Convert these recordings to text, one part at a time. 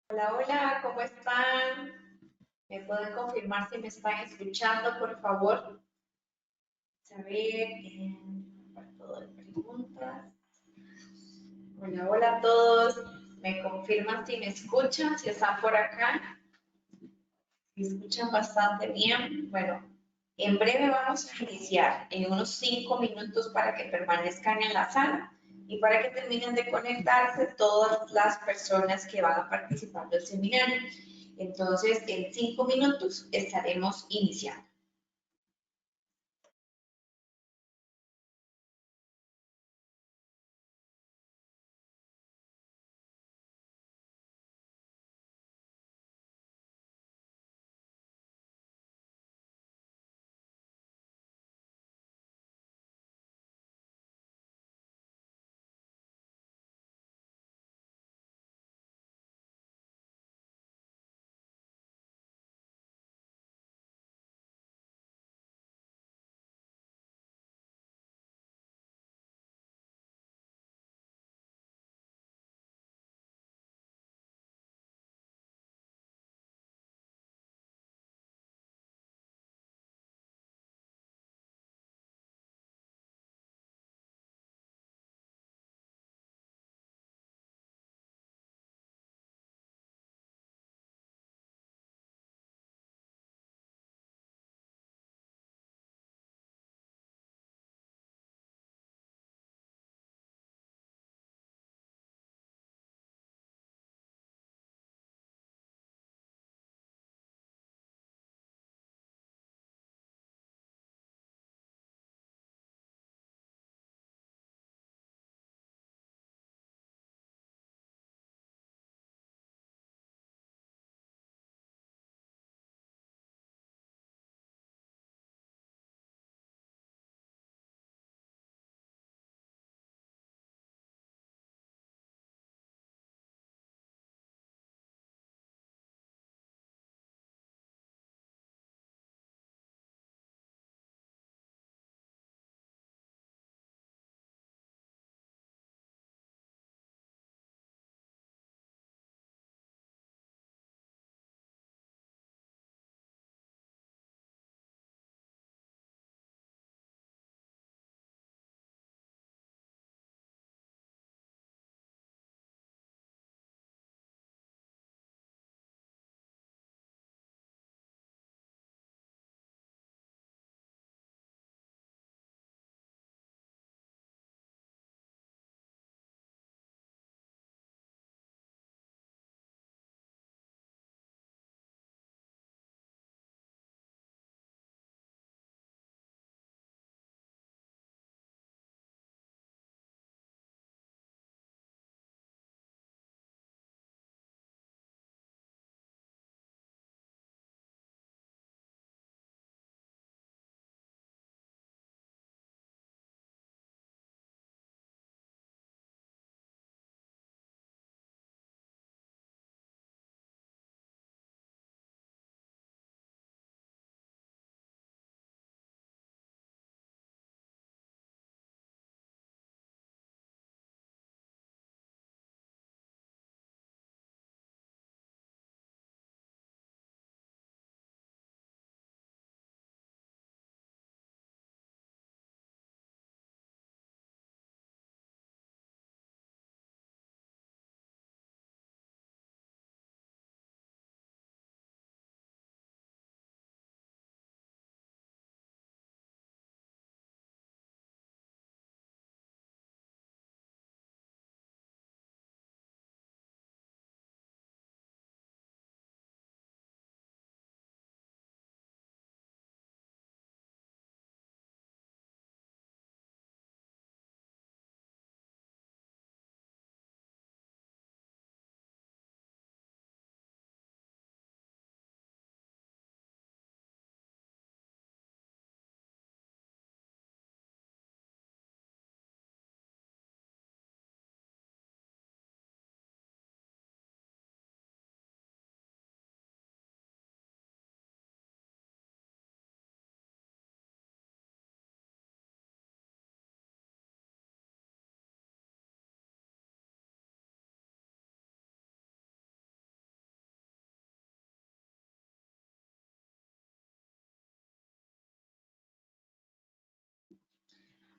Hola, hola, ¿cómo están? ¿Me pueden confirmar si me están escuchando, por favor? A ver, apartado de preguntas. Hola, hola a todos. ¿Me confirman si me escuchan, si están por acá? Si escuchan bastante bien. Bueno, en breve vamos a iniciar, en unos 5 minutos para que permanezcan en la sala y para que terminen de conectarse todas las personas que van a participar del seminario. Entonces, en 5 minutos estaremos iniciando.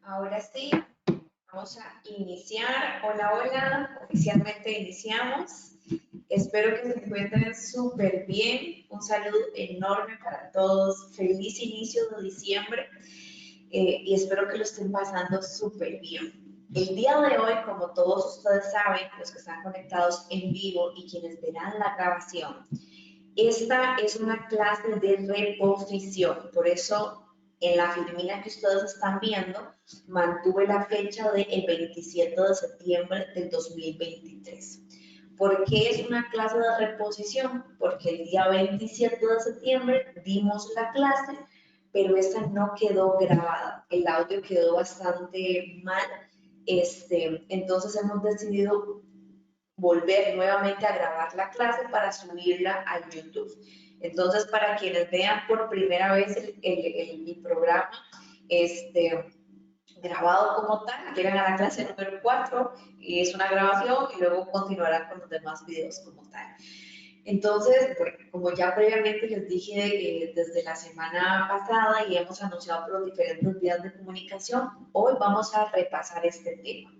Ahora sí, vamos a iniciar. Hola, hola. Oficialmente iniciamos. Espero que se encuentren súper bien. Un saludo enorme para todos. Feliz inicio de diciembre y espero que lo estén pasando súper bien. El día de hoy, como todos ustedes saben, los que están conectados en vivo y quienes verán la grabación, esta es una clase de reposición. Por eso, en la filmina que ustedes están viendo, mantuve la fecha del 27 de septiembre del 2023. ¿Por qué es una clase de reposición? Porque el día 27 de septiembre dimos la clase, pero esta no quedó grabada. El audio quedó bastante mal. Entonces hemos decidido volver nuevamente a grabar la clase para subirla a YouTube. Entonces, para quienes vean por primera vez el programa grabado como tal, llegan a la clase número 4 y es una grabación y luego continuarán con los demás videos como tal. Entonces, bueno, como ya previamente les dije desde la semana pasada y hemos anunciado por los diferentes vías de comunicación, hoy vamos a repasar este tema.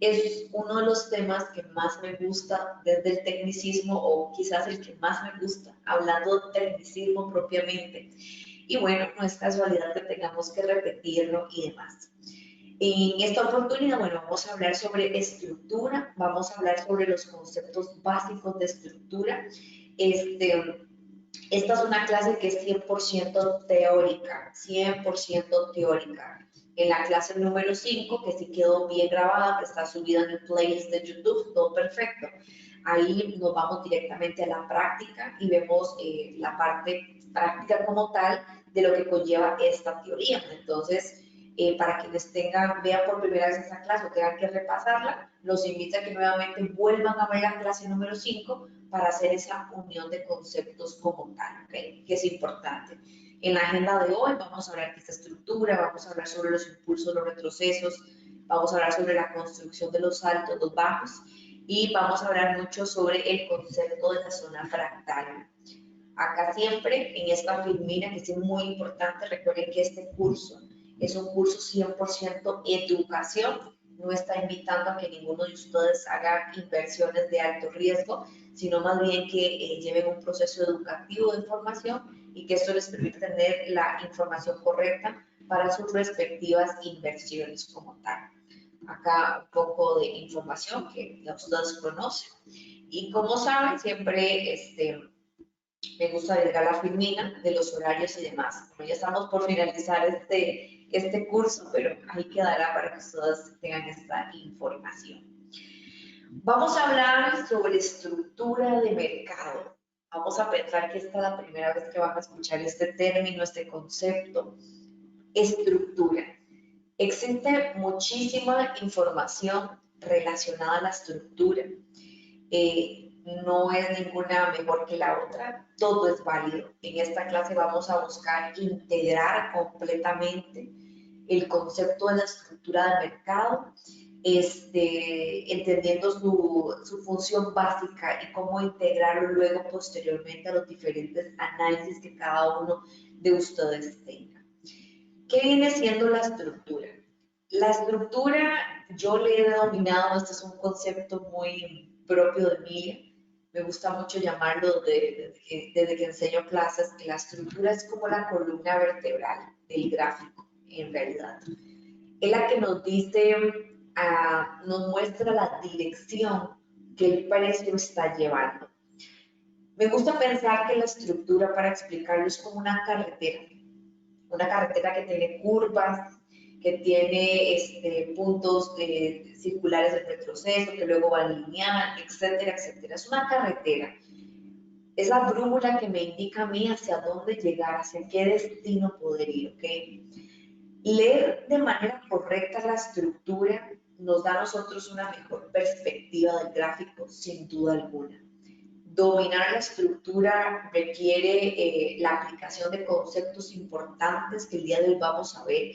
Es uno de los temas que más me gusta desde el tecnicismo, o quizás el que más me gusta, hablando de tecnicismo propiamente. Y bueno, no es casualidad que tengamos que repetirlo y demás. En esta oportunidad, bueno, vamos a hablar sobre estructura, vamos a hablar sobre los conceptos básicos de estructura. Esta es una clase que es 100% teórica, 100% teórica. En la clase número 5, que sí quedó bien grabada, que está subida en el playlist de YouTube, todo perfecto. Ahí nos vamos directamente a la práctica y vemos la parte práctica como tal de lo que conlleva esta teoría. Entonces, para quienes vean por primera vez esta clase o tengan que repasarla, los invito a que nuevamente vuelvan a ver la clase número 5 para hacer esa unión de conceptos como tal, ¿okay? Que es importante. En la agenda de hoy vamos a hablar de esta estructura, vamos a hablar sobre los impulsos, los retrocesos, vamos a hablar sobre la construcción de los altos, los bajos y vamos a hablar mucho sobre el concepto de la zona fractal. Acá siempre, en esta filmina, que es muy importante, recuerden que este curso es un curso 100% educación, no está invitando a que ninguno de ustedes haga inversiones de alto riesgo, sino más bien que lleven un proceso educativo de formación y que esto les permita tener la información correcta para sus respectivas inversiones como tal. Acá un poco de información que ya ustedes conocen. Y como saben, siempre me gusta agregar la filmina de los horarios y demás. Bueno, ya estamos por finalizar este curso, pero ahí quedará para que ustedes tengan esta información. Vamos a hablar sobre estructura de mercado. Vamos a pensar que esta es la primera vez que van a escuchar este término, este concepto. Estructura. Existe muchísima información relacionada a la estructura. No es ninguna mejor que la otra, todo es válido. En esta clase vamos a buscar integrar completamente el concepto de la estructura del mercado, entendiendo su función básica y cómo integrarlo luego posteriormente a los diferentes análisis que cada uno de ustedes tenga. ¿Qué viene siendo la estructura? La estructura, yo le he denominado, este es un concepto muy propio de mí, me gusta mucho llamarlo desde que enseño clases, que la estructura es como la columna vertebral del gráfico, en realidad. Es la que nos dice, nos muestra la dirección que el precio está llevando. Me gusta pensar que la estructura, para explicarlo, es como una carretera que tiene curvas, que tiene puntos circulares de retroceso, que luego va lineal, etcétera, etcétera. Es una carretera. Es la brújula que me indica a mí hacia dónde llegar, hacia qué destino poder ir, ¿ok? Leer de manera correcta la estructura nos da a nosotros una mejor perspectiva del gráfico, sin duda alguna. Dominar la estructura requiere la aplicación de conceptos importantes que el día de hoy vamos a ver,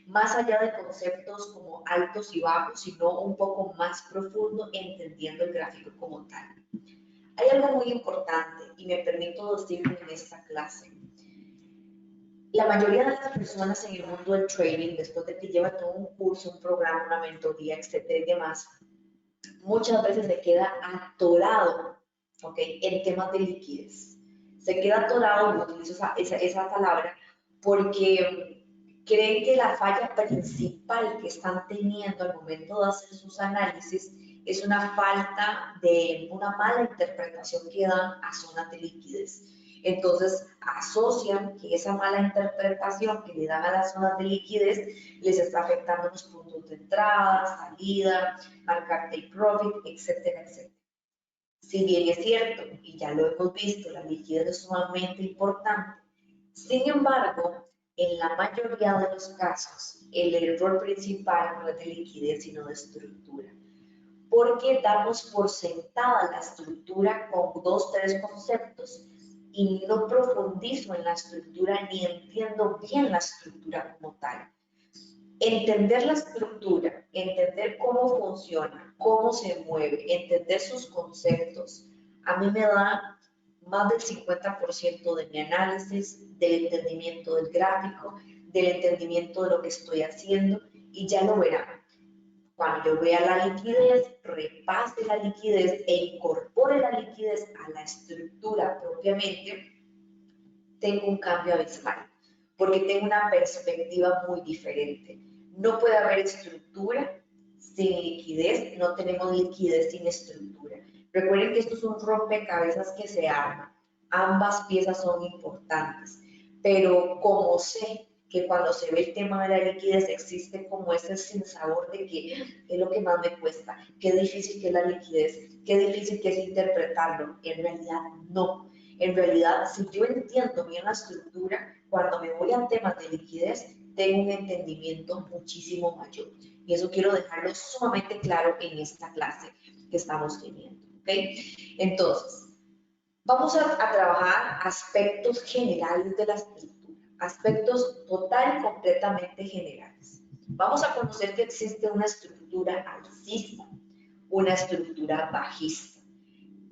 más allá de conceptos como altos y bajos, sino un poco más profundo, entendiendo el gráfico como tal. Hay algo muy importante y me permito decirlo en esta clase. La mayoría de las personas en el mundo del trading, después de que lleva todo un curso, un programa, una mentoría, etcétera y demás, muchas veces se queda atorado, ¿ok? En temas de liquidez. Se queda atorado, no utilizo esa palabra, porque creen que la falla principal que están teniendo al momento de hacer sus análisis es una falta de una mala interpretación que dan a zonas de liquidez. Entonces asocian que esa mala interpretación que le dan a las zonas de liquidez les está afectando los puntos de entrada, salida, marcar take profit, etcétera, etcétera. Si bien es cierto, y ya lo hemos visto, la liquidez es sumamente importante, sin embargo, en la mayoría de los casos, el error principal no es de liquidez, sino de estructura. Porque damos por sentada la estructura con 2, 3 conceptos y no profundizo en la estructura ni entiendo bien la estructura como tal. Entender la estructura, entender cómo funciona, cómo se mueve, entender sus conceptos, a mí me da más del 50% de mi análisis, del entendimiento del gráfico, del entendimiento de lo que estoy haciendo y ya lo verán. Cuando yo vea la liquidez, repase la liquidez e incorpore la liquidez a la estructura propiamente, tengo un cambio abismal, porque tengo una perspectiva muy diferente. No puede haber estructura sin liquidez, no tenemos liquidez sin estructura. Recuerden que esto es un rompecabezas que se arma. Ambas piezas son importantes, pero como sé que cuando se ve el tema de la liquidez existe como ese sinsabor de que es lo que más me cuesta, qué difícil que es la liquidez, qué difícil que es interpretarlo. En realidad no. En realidad, si yo entiendo bien la estructura, cuando me voy a temas de liquidez, tengo un entendimiento muchísimo mayor. Y eso quiero dejarlo sumamente claro en esta clase que estamos teniendo. ¿Ok? Entonces, vamos a trabajar aspectos generales de la estructura, aspectos total y completamente generales. Vamos a conocer que existe una estructura alcista, una estructura bajista.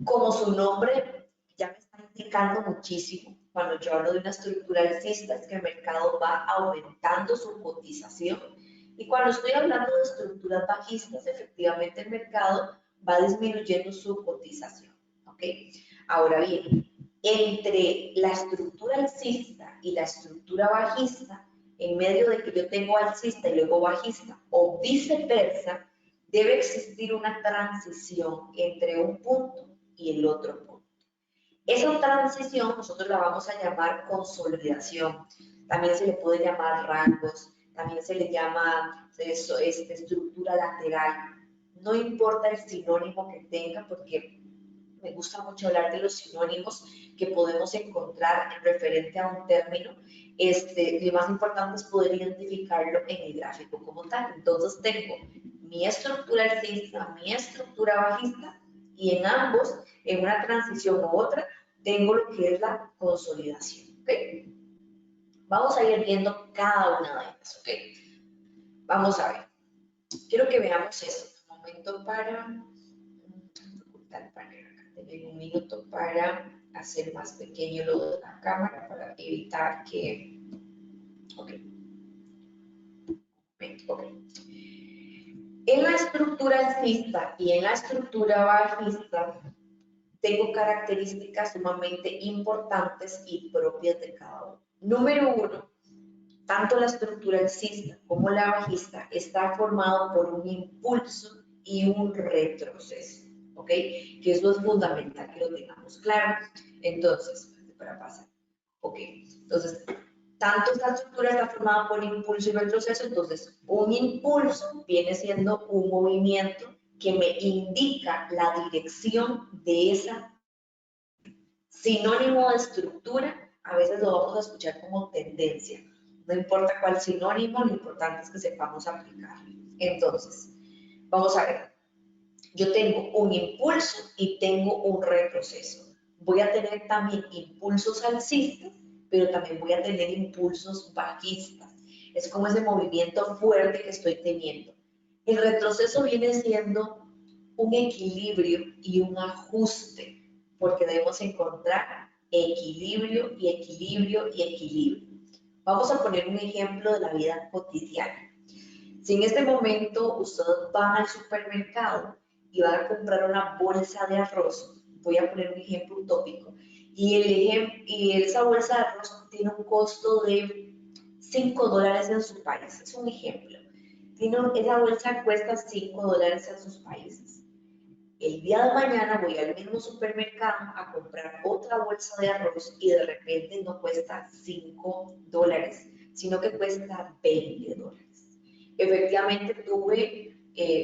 Como su nombre ya me está indicando muchísimo, cuando yo hablo de una estructura alcista es que el mercado va aumentando su cotización y cuando estoy hablando de estructuras bajistas, efectivamente el mercado va disminuyendo su cotización. ¿Ok? Ahora bien, entre la estructura alcista y la estructura bajista, en medio de que yo tengo alcista y luego bajista o viceversa, debe existir una transición entre un punto y el otro punto. Esa transición nosotros la vamos a llamar consolidación. También se le puede llamar rangos, también se le llama estructura lateral. No importa el sinónimo que tenga porque me gusta mucho hablar de los sinónimos que podemos encontrar en referente a un término. Lo más importante es poder identificarlo en el gráfico como tal. Entonces tengo mi estructura alcista, mi estructura bajista y en ambos, en una transición u otra, tengo lo que es la consolidación. ¿Okay? Vamos a ir viendo cada una de ellas. ¿Okay? Vamos a ver. Quiero que veamos esto. Un momento para ocultar el panel. Tengo un minuto para hacer más pequeño lo de la cámara para evitar que... Ok. En la estructura alcista y en la estructura bajista tengo características sumamente importantes y propias de cada uno. Número uno, tanto la estructura alcista como la bajista está formado por un impulso y un retroceso. ¿Ok? Que eso es fundamental que lo tengamos claro. Entonces, para pasar. Ok, entonces, tanto esta estructura está formada por impulso y retroceso, entonces un impulso viene siendo un movimiento que me indica la dirección de esa. Sinónimo de estructura, a veces lo vamos a escuchar como tendencia. No importa cuál sinónimo, lo importante es que sepamos aplicar. Entonces, vamos a ver. Yo tengo un impulso y tengo un retroceso. Voy a tener también impulsos alcistas, pero también voy a tener impulsos bajistas. Es como ese movimiento fuerte que estoy teniendo. El retroceso viene siendo un equilibrio y un ajuste, porque debemos encontrar equilibrio y equilibrio y equilibrio. Vamos a poner un ejemplo de la vida cotidiana. Si en este momento ustedes van al supermercado y van a comprar una bolsa de arroz, voy a poner un ejemplo utópico, y esa bolsa de arroz tiene un costo de $5 en su país, es un ejemplo. Esa bolsa cuesta $5 en sus países. El día de mañana voy al mismo supermercado a comprar otra bolsa de arroz y de repente no cuesta $5, sino que cuesta $20. Efectivamente tuve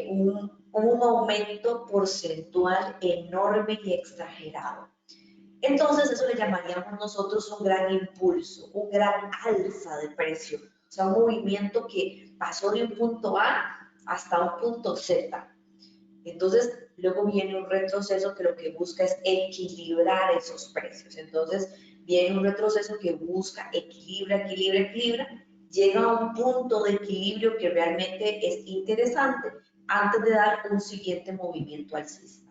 un aumento porcentual enorme y exagerado. Entonces eso le llamaríamos nosotros un gran impulso, un gran alza de precio, o sea, un movimiento que pasó de un punto A hasta un punto Z. Entonces, luego viene un retroceso que lo que busca es equilibrar esos precios. Entonces, viene un retroceso que busca equilibra, llega a un punto de equilibrio que realmente es interesante antes de dar un siguiente movimiento alcista.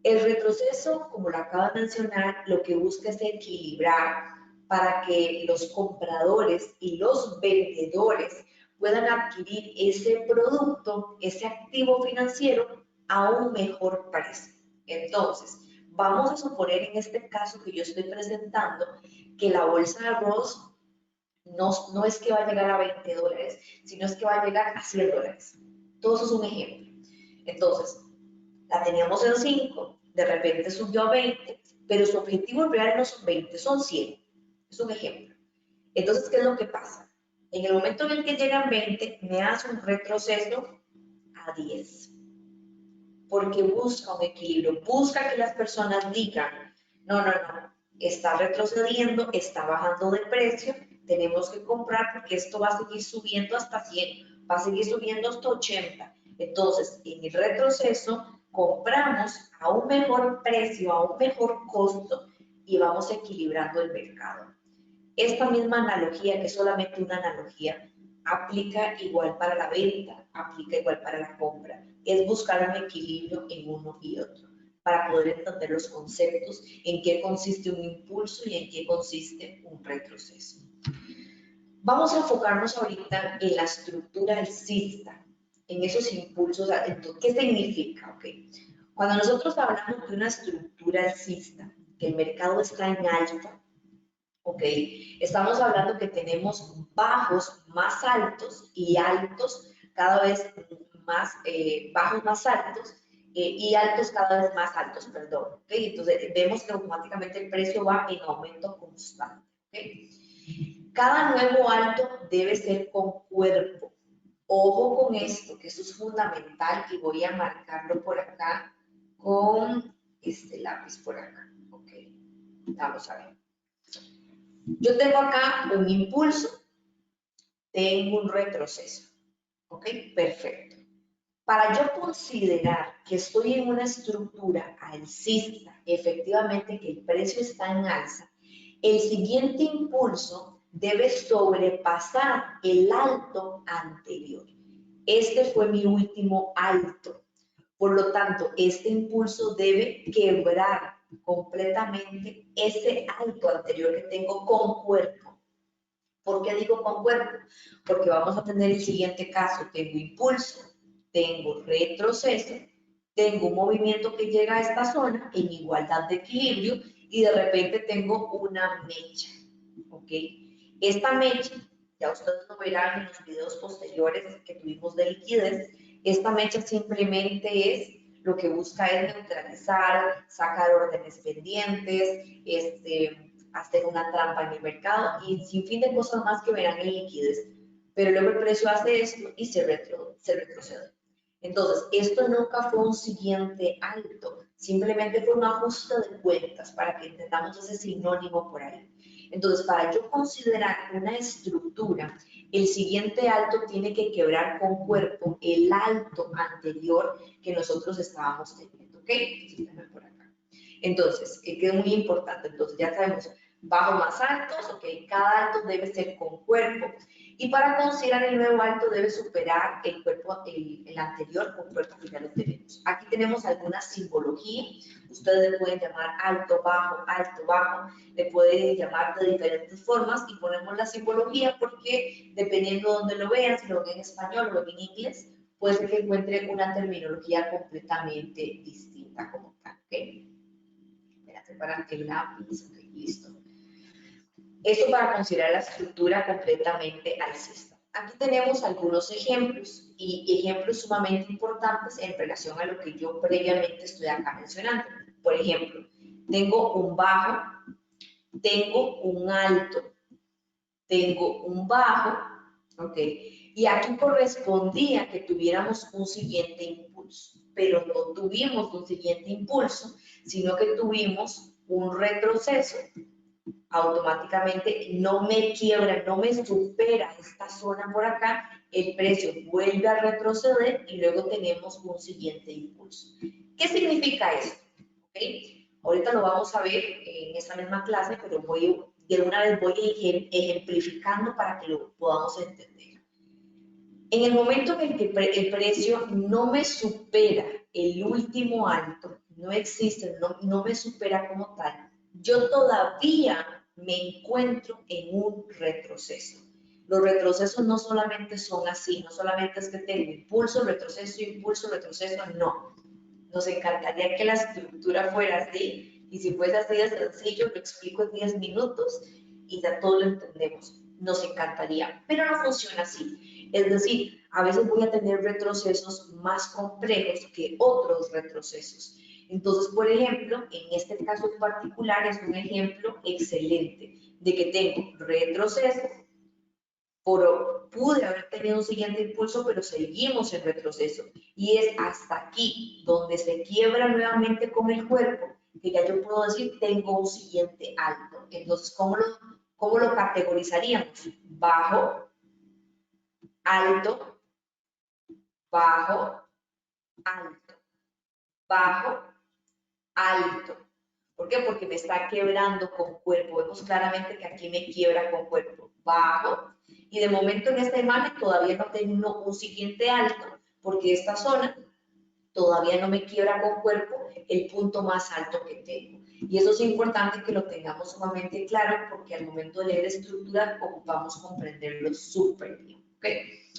El retroceso, como lo acabo de mencionar, lo que busca es equilibrar para que los compradores y los vendedores puedan adquirir ese producto, ese activo financiero a un mejor precio. Entonces, vamos a suponer en este caso que yo estoy presentando que la bolsa de arroz no es que va a llegar a $20, sino es que va a llegar a $100. Todo eso es un ejemplo. Entonces, la teníamos en 5, de repente subió a 20, pero su objetivo real no son 20, son 100. Es un ejemplo. Entonces, ¿qué es lo que pasa? En el momento en el que llegan 20, me hace un retroceso a 10. Porque busca un equilibrio, busca que las personas digan, no, está retrocediendo, está bajando de precio, tenemos que comprar porque esto va a seguir subiendo hasta 100, va a seguir subiendo hasta 80. Entonces, en el retroceso, compramos a un mejor precio, a un mejor costo y vamos equilibrando el mercado. Esta misma analogía, que es solamente una analogía, aplica igual para la venta, aplica igual para la compra. Es buscar un equilibrio en uno y otro para poder entender los conceptos, en qué consiste un impulso y en qué consiste un retroceso. Vamos a enfocarnos ahorita en la estructura alcista, en esos impulsos. ¿Qué significa? Okay. Cuando nosotros hablamos de una estructura alcista, que el mercado está en alta, okay, estamos hablando que tenemos bajos más altos y altos cada vez más, bajos más altos y altos cada vez más altos, perdón. Okay. Entonces vemos que automáticamente el precio va en aumento constante. Okay. Cada nuevo alto debe ser con cuerpo. Ojo con esto, que esto es fundamental y voy a marcarlo por acá con este lápiz por acá. Okay. Vamos a ver. Yo tengo acá un impulso, tengo un retroceso. ¿Ok? Perfecto. Para yo considerar que estoy en una estructura alcista, efectivamente que el precio está en alza, el siguiente impulso debe sobrepasar el alto anterior. Este fue mi último alto. Por lo tanto, este impulso debe quebrar completamente ese alto anterior que tengo con cuerpo. ¿Por qué digo con cuerpo? Porque vamos a tener el siguiente caso. Tengo impulso, tengo retroceso, tengo un movimiento que llega a esta zona en igualdad de equilibrio y de repente tengo una mecha. ¿Ok? Esta mecha, ya ustedes lo verán en los videos posteriores que tuvimos de liquidez, esta mecha simplemente es lo que busca es neutralizar, sacar órdenes pendientes, hacer una trampa en el mercado y sin fin de cosas más que verán en liquidez. Pero luego el precio hace esto y se retrocede. Entonces, esto nunca fue un siguiente alto, simplemente fue un ajuste de cuentas para que entendamos ese sinónimo por ahí. Entonces, para yo considerar una estructura, el siguiente alto tiene que quebrar con cuerpo el alto anterior que nosotros estábamos teniendo, ¿ok? Entonces, por acá. Entonces, que es muy importante. Entonces, ya sabemos, bajos más altos, ok, cada alto debe ser con cuerpo. Y para considerar el nuevo alto debe superar el cuerpo, el anterior con cuerpo que ya lo tenemos. Aquí tenemos alguna simbología. Ustedes le pueden llamar alto, bajo, le pueden llamar de diferentes formas y ponemos la simbología porque dependiendo de dónde lo vean, si lo ven en español o en inglés, puede ser que encuentre una terminología completamente distinta como tal, ¿ok? Espérate para el lápiz, ok, listo. Esto para considerar la estructura completamente alcista. Aquí tenemos algunos ejemplos y ejemplos sumamente importantes en relación a lo que yo previamente estoy acá mencionando. Por ejemplo, tengo un bajo, tengo un alto, tengo un bajo, ¿ok? Y aquí correspondía que tuviéramos un siguiente impulso, pero no tuvimos un siguiente impulso, sino que tuvimos un retroceso. Automáticamente no me quiebra, no me supera esta zona por acá, el precio vuelve a retroceder y luego tenemos un siguiente impulso. ¿Qué significa esto? ¿Okay? Ahorita lo vamos a ver en esta misma clase, pero de una vez voy ejemplificando para que lo podamos entender. En el momento en el que el precio no me supera el último alto, no existe, no me supera como tal, yo todavía me encuentro en un retroceso. Los retrocesos no solamente son así, no solamente es que tengo impulso, retroceso, no. Nos encantaría que la estructura fuera así, y si fuese así de sencillo, lo explico en 10 minutos y ya todo lo entendemos. Nos encantaría, pero no funciona así. Es decir, a veces voy a tener retrocesos más complejos que otros retrocesos. Entonces, por ejemplo, en este caso en particular es un ejemplo excelente de que tengo retroceso, pude haber tenido un siguiente impulso, pero seguimos en retroceso. Y es hasta aquí donde se quiebra nuevamente con el cuerpo, que ya yo puedo decir, tengo un siguiente alto. Entonces, ¿cómo lo categorizaríamos? Bajo, alto, bajo, alto, bajo, alto. ¿Por qué? Porque me está quebrando con cuerpo. Vemos claramente que aquí me quiebra con cuerpo. Bajo. Y de momento en esta imagen todavía no tengo un siguiente alto, porque esta zona todavía no me quiebra con cuerpo el punto más alto que tengo. Y eso es importante que lo tengamos sumamente claro, porque al momento de leer estructura ocupamos comprenderlo súper bien. ¿Okay?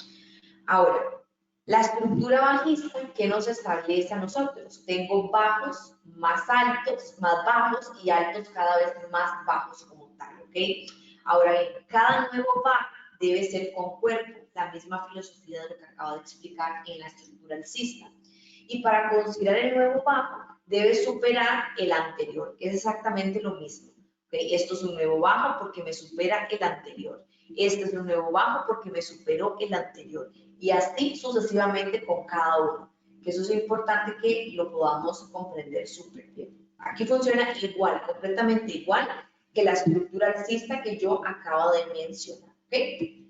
Ahora, la estructura bajista, ¿qué nos establece a nosotros? Tengo bajos más altos, más bajos y altos cada vez más bajos como tal, ¿ok? Ahora bien, cada nuevo bajo debe ser con cuerpo, la misma filosofía de lo que acabo de explicar en la estructura alcista. Y para considerar el nuevo bajo, debe superar el anterior, es exactamente lo mismo. ¿Okay? Esto es un nuevo bajo porque me supera el anterior. Este es un nuevo bajo porque me superó el anterior. Y así sucesivamente con cada uno. Que eso es importante que lo podamos comprender súper bien. Aquí funciona igual, completamente igual que la estructura alcista que yo acabo de mencionar. ¿Okay?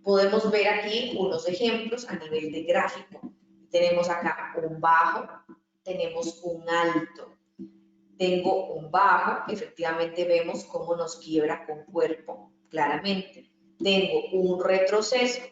Podemos ver aquí unos ejemplos a nivel de gráfico. Tenemos acá un bajo, tenemos un alto. Tengo un bajo, efectivamente vemos cómo nos quiebra con cuerpo, claramente. Tengo un retroceso,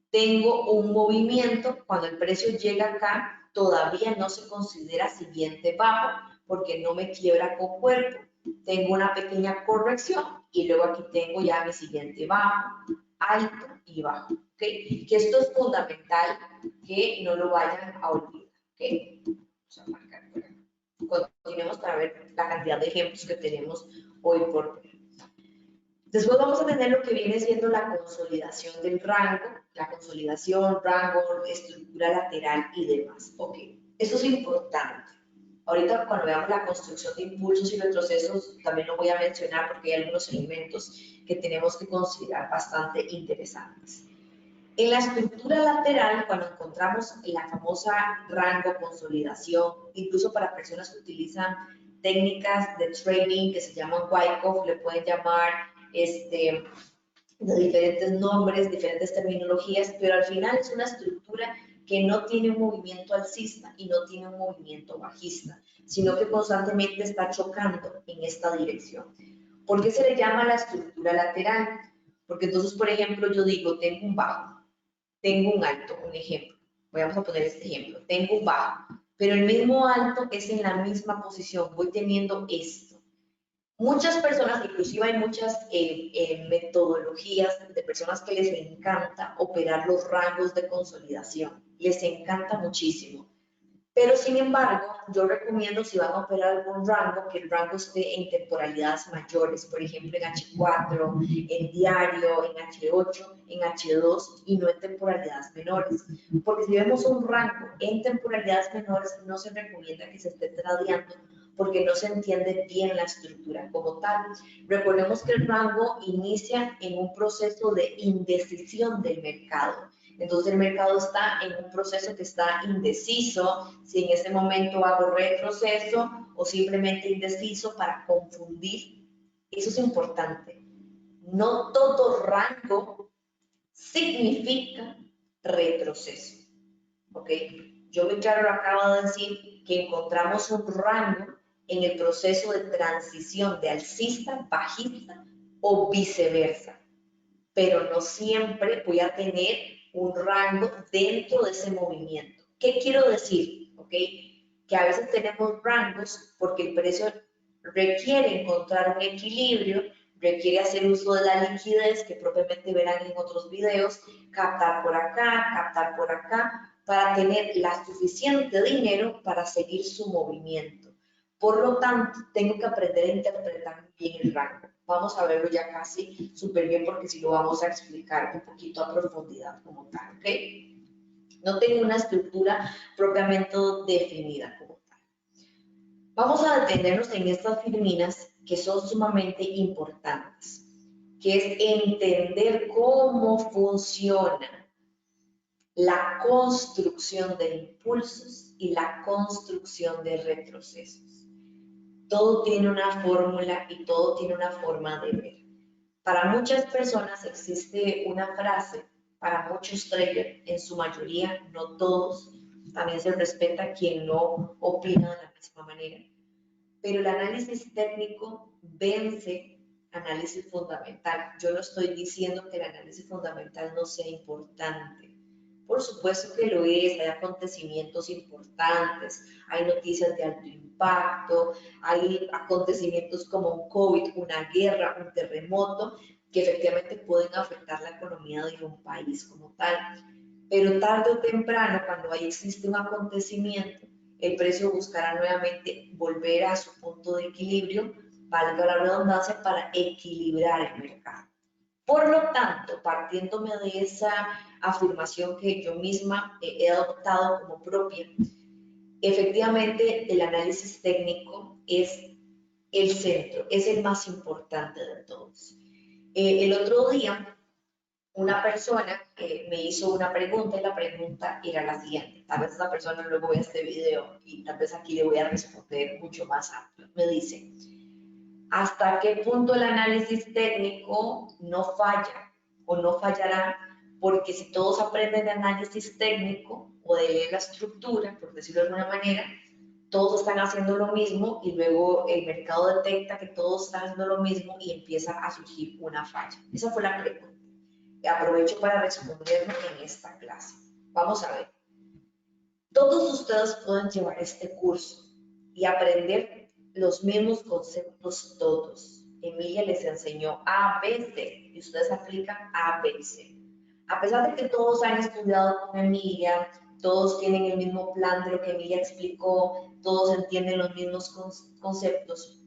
tengo un movimiento, cuando el precio llega acá, todavía no se considera siguiente bajo, porque no me quiebra con cuerpo. Tengo una pequeña corrección, y luego aquí tengo ya mi siguiente bajo, alto y bajo. ¿Okay? Que esto es fundamental, que no lo vayan a olvidar. ¿Okay? Vamos a marcar por acá. Continuemos para ver la cantidad de ejemplos que tenemos hoy por ver. Después vamos a tener lo que viene siendo la consolidación del rango, la consolidación, rango, estructura lateral y demás. Ok, eso es importante. Ahorita cuando veamos la construcción de impulsos y retrocesos, también lo voy a mencionar porque hay algunos elementos que tenemos que considerar bastante interesantes. En la estructura lateral, cuando encontramos la famosa rango, consolidación, incluso para personas que utilizan técnicas de trading que se llaman Wyckoff, le pueden llamar de diferentes nombres, diferentes terminologías, pero al final es una estructura que no tiene un movimiento alcista y no tiene un movimiento bajista, sino que constantemente está chocando en esta dirección. ¿Por qué se le llama la estructura lateral? Porque entonces, por ejemplo, yo digo, tengo un bajo, tengo un alto, un ejemplo. Vamos a poner este ejemplo. Tengo un bajo, pero el mismo alto es en la misma posición. Voy teniendo esto. Muchas personas, inclusive hay muchas metodologías de personas que les encanta operar los rangos de consolidación. Les encanta muchísimo. Pero sin embargo, yo recomiendo si van a operar algún rango, que el rango esté en temporalidades mayores, por ejemplo en H4, en diario, en H8, en H2 y no en temporalidades menores. Porque si vemos un rango en temporalidades menores, no se recomienda que se esté tradeando porque no se entiende bien la estructura como tal. Recordemos que el rango inicia en un proceso de indecisión del mercado. Entonces el mercado está en un proceso que está indeciso, si en ese momento hago retroceso o simplemente indeciso para confundir. Eso es importante. No todo rango significa retroceso. ¿Ok? Yo muy claro lo acabo de decir que encontramos un rango en el proceso de transición de alcista, bajista o viceversa. Pero no siempre voy a tener un rango dentro de ese movimiento. ¿Qué quiero decir? ¿Okay? Que a veces tenemos rangos porque el precio requiere encontrar un equilibrio, requiere hacer uso de la liquidez, que propiamente verán en otros videos, captar por acá, para tener la suficiente dinero para seguir su movimiento. Por lo tanto, tengo que aprender a interpretar bien el rango. Vamos a verlo ya casi súper bien porque si lo vamos a explicar un poquito a profundidad como tal, ¿ok? No tengo una estructura propiamente definida como tal. Vamos a detenernos en estas firminas que son sumamente importantes, que es entender cómo funciona la construcción de impulsos y la construcción de retrocesos. Todo tiene una fórmula y todo tiene una forma de ver. Para muchas personas existe una frase, para muchos traders, en su mayoría, no todos, también se respeta quien no opina de la misma manera. Pero el análisis técnico vence análisis fundamental. Yo no estoy diciendo que el análisis fundamental no sea importante. Por supuesto que lo es, hay acontecimientos importantes, hay noticias de alto impacto, hay acontecimientos como un COVID, una guerra, un terremoto, que efectivamente pueden afectar la economía de un país como tal. Pero tarde o temprano, cuando ahí existe un acontecimiento, el precio buscará nuevamente volver a su punto de equilibrio, valga la redundancia, para equilibrar el mercado. Por lo tanto, partiéndome de esa afirmación que yo misma he adoptado como propia, efectivamente el análisis técnico es el centro, es el más importante de todos. El otro día, una persona me hizo una pregunta y la pregunta era la siguiente. Tal vez esa persona luego vea este video y tal vez aquí le voy a responder mucho más amplio. Me dice, ¿hasta qué punto el análisis técnico no falla o no fallará? Porque si todos aprenden de análisis técnico o de leer la estructura, por decirlo de alguna manera, todos están haciendo lo mismo y luego el mercado detecta que todos están haciendo lo mismo y empieza a surgir una falla. Esa fue la pregunta. Aprovecho para responderlo en esta clase. Vamos a ver. Todos ustedes pueden llevar este curso y aprender los mismos conceptos todos. Emilia les enseñó A, B, C y ustedes aplican A, B, C. A pesar de que todos han estudiado con Emilia, todos tienen el mismo plan de lo que Emilia explicó, todos entienden los mismos conceptos,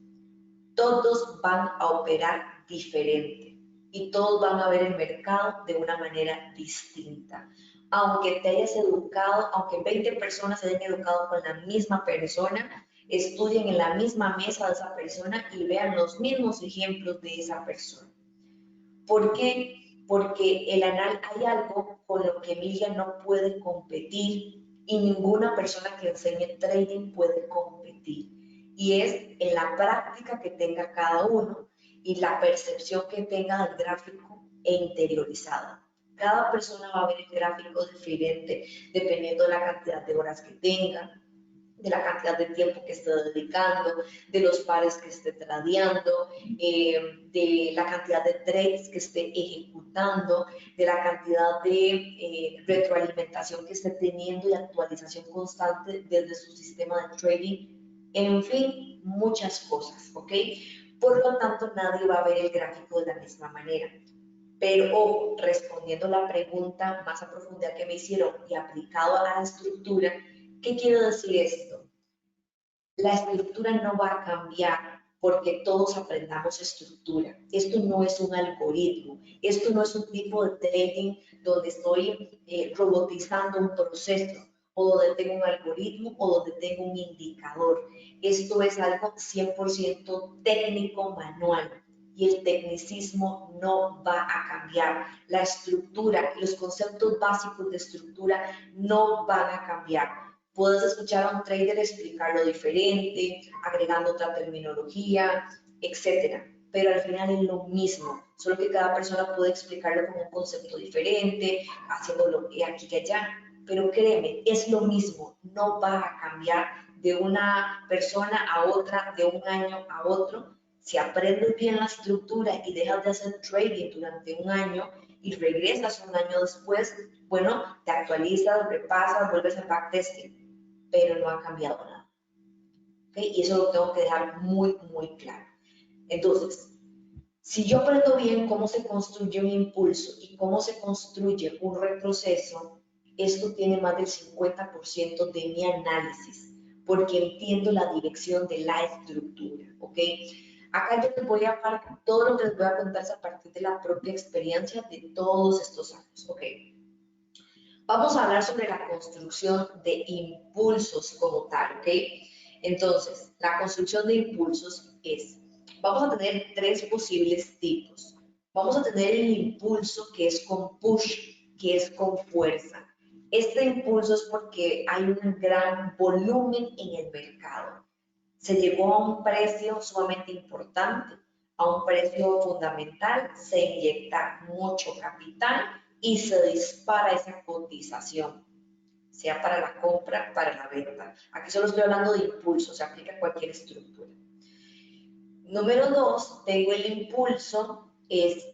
todos van a operar diferente y todos van a ver el mercado de una manera distinta. Aunque te hayas educado, aunque 20 personas se hayan educado con la misma persona, estudien en la misma mesa de esa persona y vean los mismos ejemplos de esa persona. ¿Por qué? Porque hay algo con lo que Emilia no puede competir y ninguna persona que enseñe trading puede competir. Y es en la práctica que tenga cada uno y la percepción que tenga del gráfico e interiorizada. Cada persona va a ver el gráfico diferente dependiendo de la cantidad de horas que tenga, de la cantidad de tiempo que esté dedicando, de los pares que esté tradeando, de la cantidad de trades que esté ejecutando, de la cantidad de retroalimentación que esté teniendo y actualización constante desde su sistema de trading, en fin, muchas cosas, ¿ok? Por lo tanto, nadie va a ver el gráfico de la misma manera. Pero, ojo, respondiendo la pregunta más a profundidad que me hicieron y aplicado a la estructura, ¿qué quiero decir esto? La estructura no va a cambiar porque todos aprendamos estructura. Esto no es un algoritmo, esto no es un tipo de trading donde estoy robotizando un proceso o donde tengo un algoritmo o donde tengo un indicador. Esto es algo 100% técnico, manual. Y el tecnicismo no va a cambiar. La estructura, los conceptos básicos de estructura no van a cambiar. Puedes escuchar a un trader explicarlo diferente, agregando otra terminología, etcétera. Pero al final es lo mismo, solo que cada persona puede explicarlo con un concepto diferente, haciéndolo aquí y allá. Pero créeme, es lo mismo, no va a cambiar de una persona a otra, de un año a otro. Si aprendes bien la estructura y dejas de hacer trading durante un año y regresas un año después, bueno, te actualizas, repasas, vuelves a backtesting, pero no ha cambiado nada. ¿Okay? Y eso lo tengo que dejar muy, muy claro. Entonces, si yo aprendo bien cómo se construye un impulso y cómo se construye un retroceso, esto tiene más del 50% de mi análisis, porque entiendo la dirección de la estructura, ¿ok? Acá yo les voy a hablar, todo lo que les voy a contar es a partir de la propia experiencia de todos estos años, ¿ok? Vamos a hablar sobre la construcción de impulsos como tal, ¿ok? Entonces, la construcción de impulsos es, vamos a tener tres posibles tipos. Vamos a tener el impulso que es con push, que es con fuerza. Este impulso es porque hay un gran volumen en el mercado. Se llegó a un precio sumamente importante, a un precio fundamental, se inyecta mucho capital y se dispara esa cotización, sea para la compra, para la venta. Aquí solo estoy hablando de impulso, se aplica a cualquier estructura. Número dos, tengo el impulso que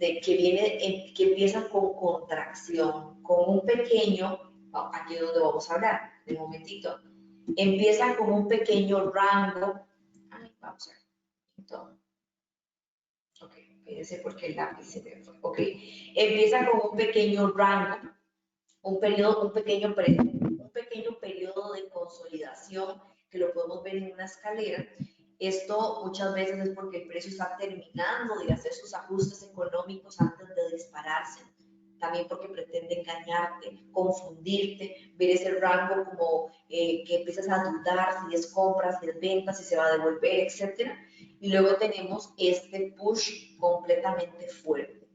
empieza con contracción, con un pequeño, aquí es donde vamos a hablar, de un momentito, empieza con un pequeño rango. Vamos a ver. Entonces, ok, fíjense porque el lápiz se me fue. Ok, empieza con un pequeño rango, un pequeño periodo de consolidación que lo podemos ver en una escalera. Esto muchas veces es porque el precio está terminando de hacer sus ajustes económicos antes de dispararse. También porque pretende engañarte, confundirte, ver ese rango como que empiezas a dudar si es compra, si es venta, si se va a devolver, etc. Y luego tenemos este push completamente fuerte.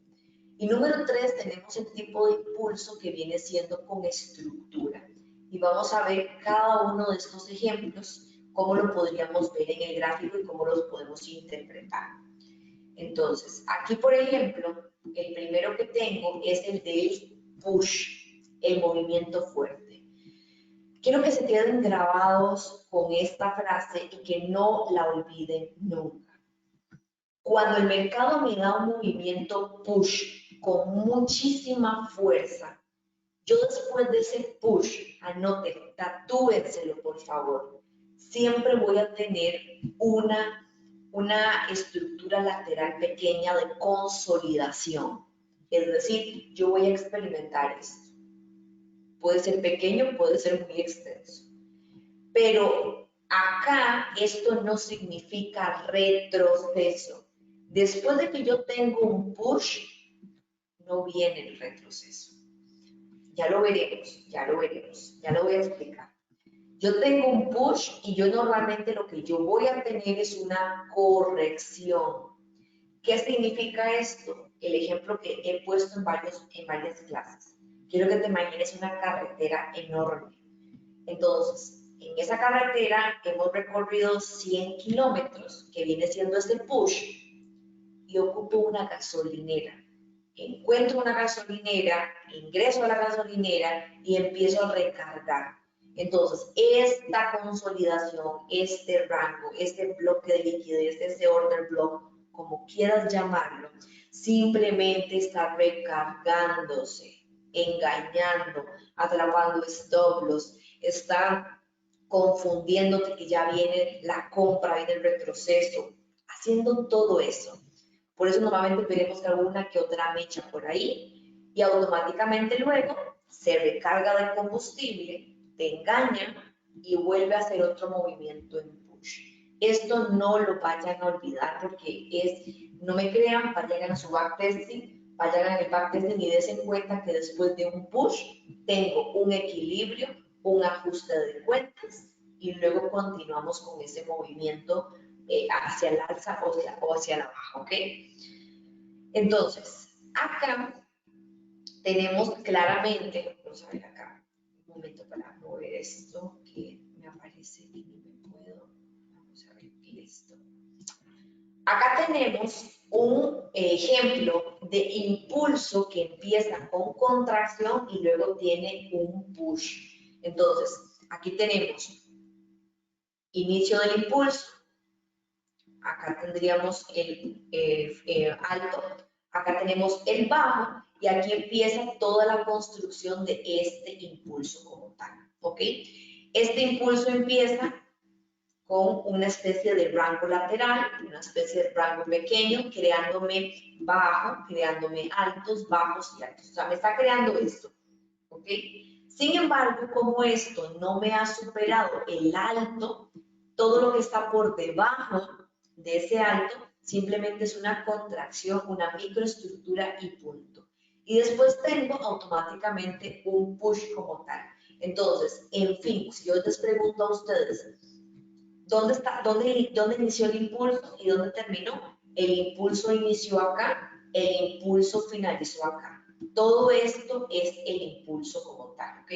Y número tres, tenemos el tipo de impulso que viene siendo con estructura. Y vamos a ver cada uno de estos ejemplos, cómo lo podríamos ver en el gráfico y cómo los podemos interpretar. Entonces, aquí por ejemplo, el primero que tengo es el del push, el movimiento fuerte. Quiero que se queden grabados con esta frase y que no la olviden nunca. Cuando el mercado me da un movimiento push con muchísima fuerza, yo después de ese push, anoten, tatúenselo por favor, siempre voy a tener una estructura lateral pequeña de consolidación. Es decir, yo voy a experimentar esto. Puede ser pequeño, puede ser muy extenso. Pero acá esto no significa retroceso. Después de que yo tengo un push, no viene el retroceso. Ya lo veremos, ya lo veremos, ya lo voy a explicar. Yo tengo un push y yo normalmente lo que yo voy a tener es una corrección. ¿Qué significa esto? El ejemplo que he puesto en varias clases. Quiero que te imagines una carretera enorme. Entonces, en esa carretera hemos recorrido 100 kilómetros, que viene siendo este push, y ocupo una gasolinera. encuentro una gasolinera, ingreso a la gasolinera y empiezo a recargar. Entonces, esta consolidación, este rango, este bloque de liquidez, este order block, como quieras llamarlo, simplemente está recargándose, engañando, atrapando stop loss, está confundiéndote que ya viene la compra, viene el retroceso, haciendo todo eso. Por eso normalmente veremos que alguna que otra mecha por ahí y automáticamente luego se recarga de combustible, te engaña y vuelve a hacer otro movimiento en push. Esto no lo vayan a olvidar porque no me crean, vayan a su backtesting, vayan a el backtesting y des en cuenta que después de un push tengo un equilibrio, un ajuste de cuentas y luego continuamos con ese movimiento hacia el alza o hacia la baja, ¿ok? Entonces, acá tenemos claramente, vamos a ver acá, un momento para mover esto que me aparece y no me puedo, vamos a ver, listo. Acá tenemos un ejemplo de impulso que empieza con contracción y luego tiene un push. Entonces, aquí tenemos inicio del impulso, acá tendríamos el alto, acá tenemos el bajo y aquí empieza toda la construcción de este impulso como tal, ¿ok? Este impulso empieza con una especie de rango lateral, una especie de rango pequeño, creándome bajo, creándome altos, bajos y altos. O sea, me está creando esto, ¿ok? Sin embargo, como esto no me ha superado el alto, todo lo que está por debajo de ese alto simplemente es una contracción, una microestructura y punto. Y después tengo automáticamente un push como tal. Entonces, en fin, si yo les pregunto a ustedes, ¿dónde inició el impulso y dónde terminó? El impulso inició acá, el impulso finalizó acá. Todo esto es el impulso como tal, ¿ok?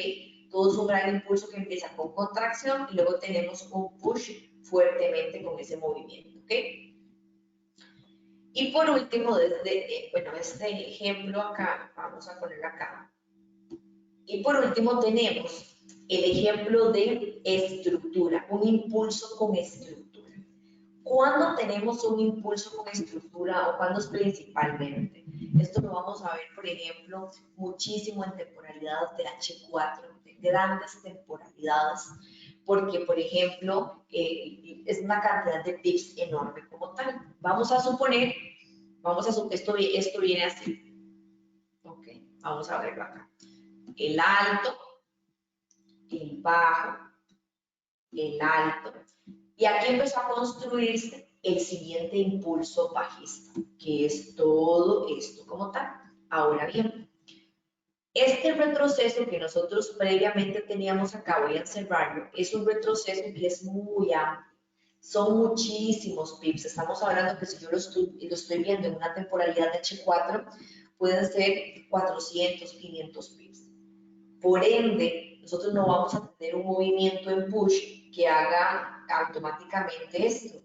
Todo es un gran impulso que empieza con contracción y luego tenemos un push fuertemente con ese movimiento, ¿ok? Y por último, este ejemplo acá, vamos a poner acá. Y por último tenemos el ejemplo de estructura, un impulso con estructura. ¿Cuándo tenemos un impulso con estructura o cuándo es principalmente? Esto lo vamos a ver, por ejemplo, muchísimo en temporalidades de H4, de grandes temporalidades, porque, por ejemplo, es una cantidad de pips enorme como tal. Vamos a suponer, esto viene así. Ok, vamos a verlo acá. El alto, el bajo, el alto, y aquí empezó a construirse el siguiente impulso bajista, que es todo esto como tal. Ahora bien, este retroceso que nosotros previamente teníamos acá, voy a encerrarlo, es un retroceso que es muy amplio. Son muchísimos pips. Estamos hablando que si yo lo estoy viendo en una temporalidad de H4, pueden ser 400, 500 pips. Por ende, nosotros no vamos a tener un movimiento en push que haga automáticamente esto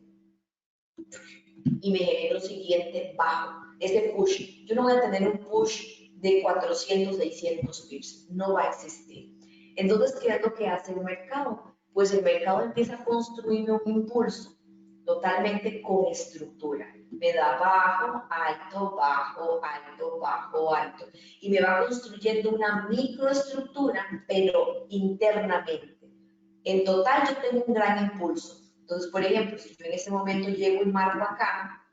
y me genere lo siguiente bajo, este push. Yo no voy a tener un push de 400, 600 pips, no va a existir. Entonces, ¿qué es lo que hace el mercado? Pues el mercado empieza a construir un impulso totalmente con estructura. Me da bajo, alto, bajo, alto, bajo, alto. Y me va construyendo una microestructura, pero internamente. En total yo tengo un gran impulso. Entonces, por ejemplo, si yo en ese momento llego y marco acá,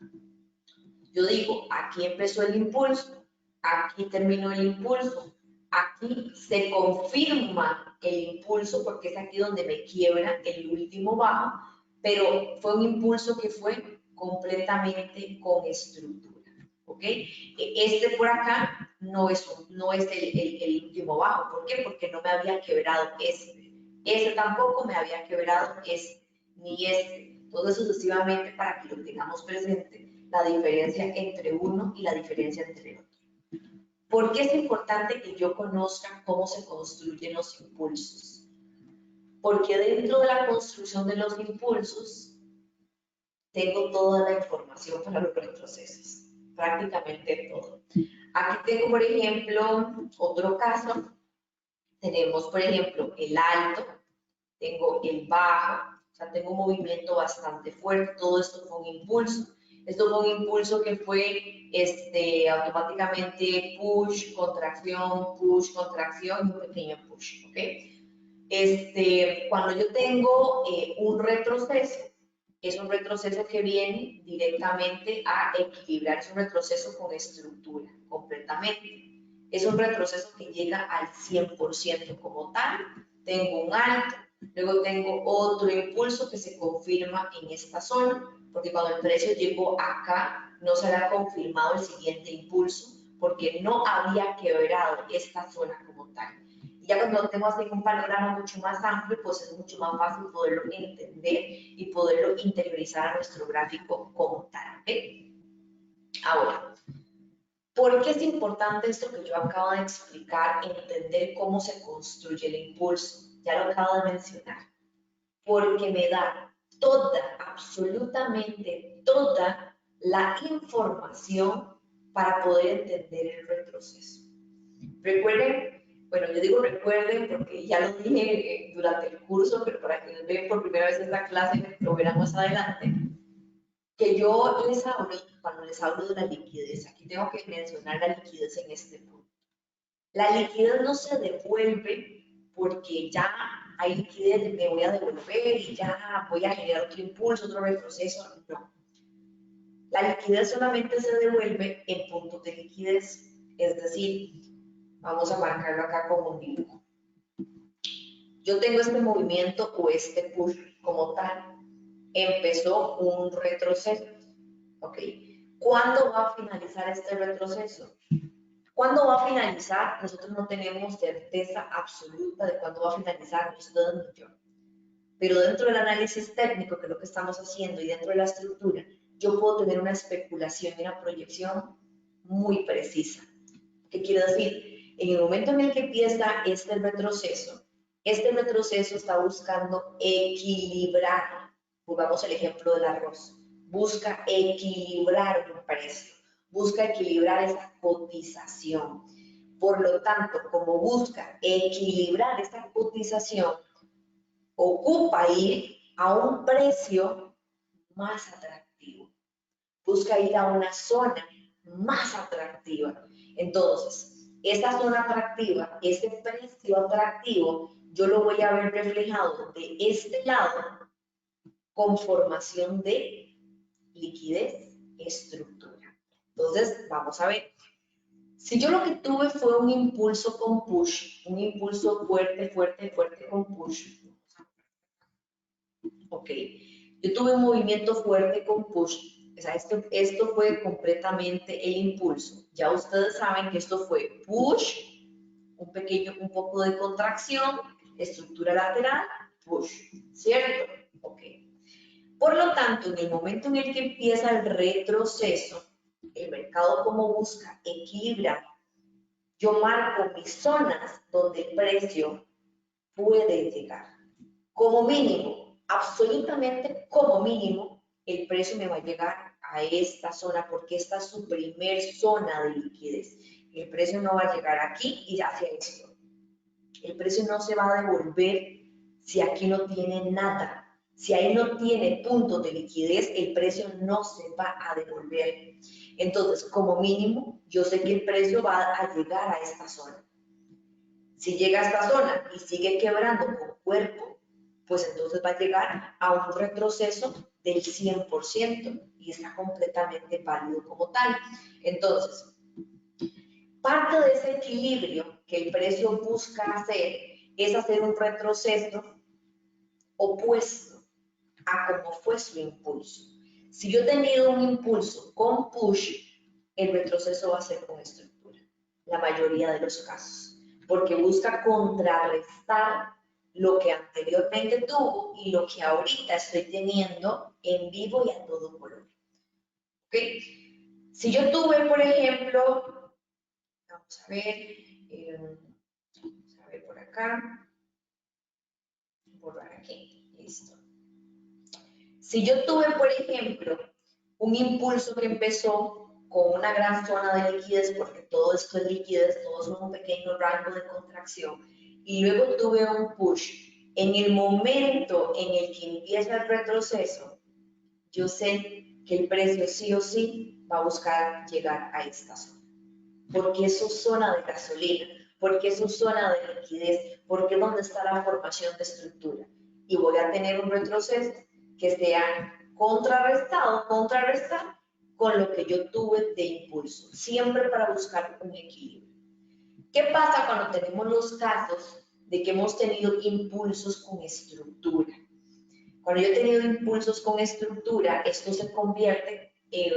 yo digo, aquí empezó el impulso, aquí terminó el impulso, aquí se confirma el impulso porque es aquí donde me quiebra el último bajo, pero fue un impulso que fue completamente con estructura, ¿ok? Este por acá no es el último bajo, ¿por qué? Porque no me había quebrado este tampoco me había quebrado ni este, todo sucesivamente para que lo tengamos presente, la diferencia entre uno y la diferencia entre otro. ¿Por qué es importante que yo conozca cómo se construyen los impulsos? Porque dentro de la construcción de los impulsos tengo toda la información para los retrocesos, prácticamente todo. Aquí tengo, por ejemplo, otro caso. Tenemos, por ejemplo, el alto, tengo el bajo, o sea, tengo un movimiento bastante fuerte. Todo esto fue un impulso. Esto fue un impulso que fue automáticamente push, contracción, y un pequeño push, ¿ok? Cuando yo tengo un retroceso, es un retroceso que viene directamente a equilibrar, es un retroceso con estructura, completamente. Es un retroceso que llega al 100% como tal. Tengo un alto, luego tengo otro impulso que se confirma en esta zona, porque cuando el precio llegó acá, no se le ha confirmado el siguiente impulso, porque no había quebrado esta zona como tal. Y ya cuando tengo así un panorama mucho más amplio, pues es mucho más fácil poderlo entender y poderlo interiorizar a nuestro gráfico como tal. ¿Okay? Ahora, ¿por qué es importante esto que yo acabo de explicar? Entender cómo se construye el impulso. Ya lo acabo de mencionar. Porque me da toda, absolutamente toda la información para poder entender el retroceso. Recuerden, bueno, yo digo recuerden porque ya lo dije durante el curso, pero para quienes ven por primera vez esta clase, lo verán más adelante, que yo les hablo, cuando les hablo de la liquidez, aquí tengo que mencionar la liquidez en este punto. La liquidez no se devuelve porque ya hay liquidez, me voy a devolver y ya voy a generar otro impulso, otro retroceso, no. La liquidez solamente se devuelve en puntos de liquidez, es decir, vamos a marcarlo acá como un dibujo. Yo tengo este movimiento o este push como tal. Empezó un retroceso. ¿Ok? ¿Cuándo va a finalizar este retroceso? ¿Cuándo va a finalizar? Nosotros no tenemos certeza absoluta de cuándo va a finalizar, ni ustedes ni yo. Pero dentro del análisis técnico, que es lo que estamos haciendo, y dentro de la estructura, yo puedo tener una especulación y una proyección muy precisa. ¿Qué quiere decir? En el momento en el que empieza este retroceso está buscando equilibrar, pongamos el ejemplo del arroz, busca equilibrar un precio, busca equilibrar esa cotización. Por lo tanto, como busca equilibrar esta cotización, ocupa ir a un precio más atractivo, busca ir a una zona más atractiva. Entonces, esta zona atractiva, ese precio atractivo, yo lo voy a ver reflejado de este lado con formación de liquidez, estructura. Entonces, vamos a ver. Si yo lo que tuve fue un impulso con push, un impulso fuerte, fuerte, fuerte con push. Ok. Yo tuve un movimiento fuerte con push. O sea, esto fue completamente el impulso. Ya ustedes saben que esto fue push, un poco de contracción, estructura lateral, push, ¿cierto? Ok. Por lo tanto, en el momento en el que empieza el retroceso, el mercado como busca equilibrar, yo marco mis zonas donde el precio puede llegar. Como mínimo, absolutamente como mínimo, el precio me va a llegar a esta zona porque esta es su primer zona de liquidez. El precio no va a llegar aquí y hacia esto. El precio no se va a devolver si aquí no tiene nada. Si ahí no tiene puntos de liquidez, el precio no se va a devolver. Entonces, como mínimo, yo sé que el precio va a llegar a esta zona. Si llega a esta zona y sigue quebrando con cuerpo, pues entonces va a llegar a un retroceso del 100% y está completamente válido como tal. Entonces, parte de ese equilibrio que el precio busca hacer es hacer un retroceso opuesto a como fue su impulso. Si yo he tenido un impulso con push, el retroceso va a ser con estructura, la mayoría de los casos, porque busca contrarrestar lo que anteriormente tuvo y lo que ahorita estoy teniendo en vivo y a todo color. ¿Ok? Si yo tuve, por ejemplo, vamos a ver por acá, borrar aquí, listo. Si yo tuve, por ejemplo, un impulso que empezó con una gran zona de liquidez, porque todo esto es liquidez, todo es un pequeño rango de contracción, y luego tuve un push. En el momento en el que empieza el retroceso, yo sé que el precio sí o sí va a buscar llegar a esta zona, porque es su zona de gasolina, porque es su zona de liquidez, porque es donde está la formación de estructura. Y voy a tener un retroceso que sea contrarrestar con lo que yo tuve de impulso, siempre para buscar un equilibrio. ¿Qué pasa cuando tenemos los casos de que hemos tenido impulsos con estructura? Cuando yo he tenido impulsos con estructura, esto se convierte en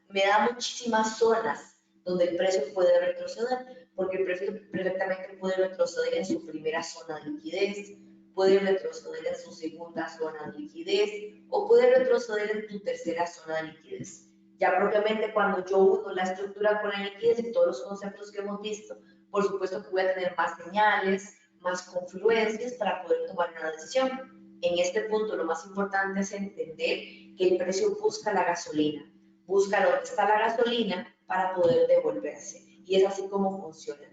me da muchísimas zonas donde el precio puede retroceder, porque el precio perfectamente puede retroceder en su primera zona de liquidez, puede retroceder en su segunda zona de liquidez, o puede retroceder en tu tercera zona de liquidez. Ya propiamente cuando yo uno la estructura con la liquidez y todos los conceptos que hemos visto, por supuesto que voy a tener más señales, más confluencias para poder tomar una decisión. En este punto lo más importante es entender que el precio busca la gasolina, busca dónde está la gasolina para poder devolverse. Y es así como funciona.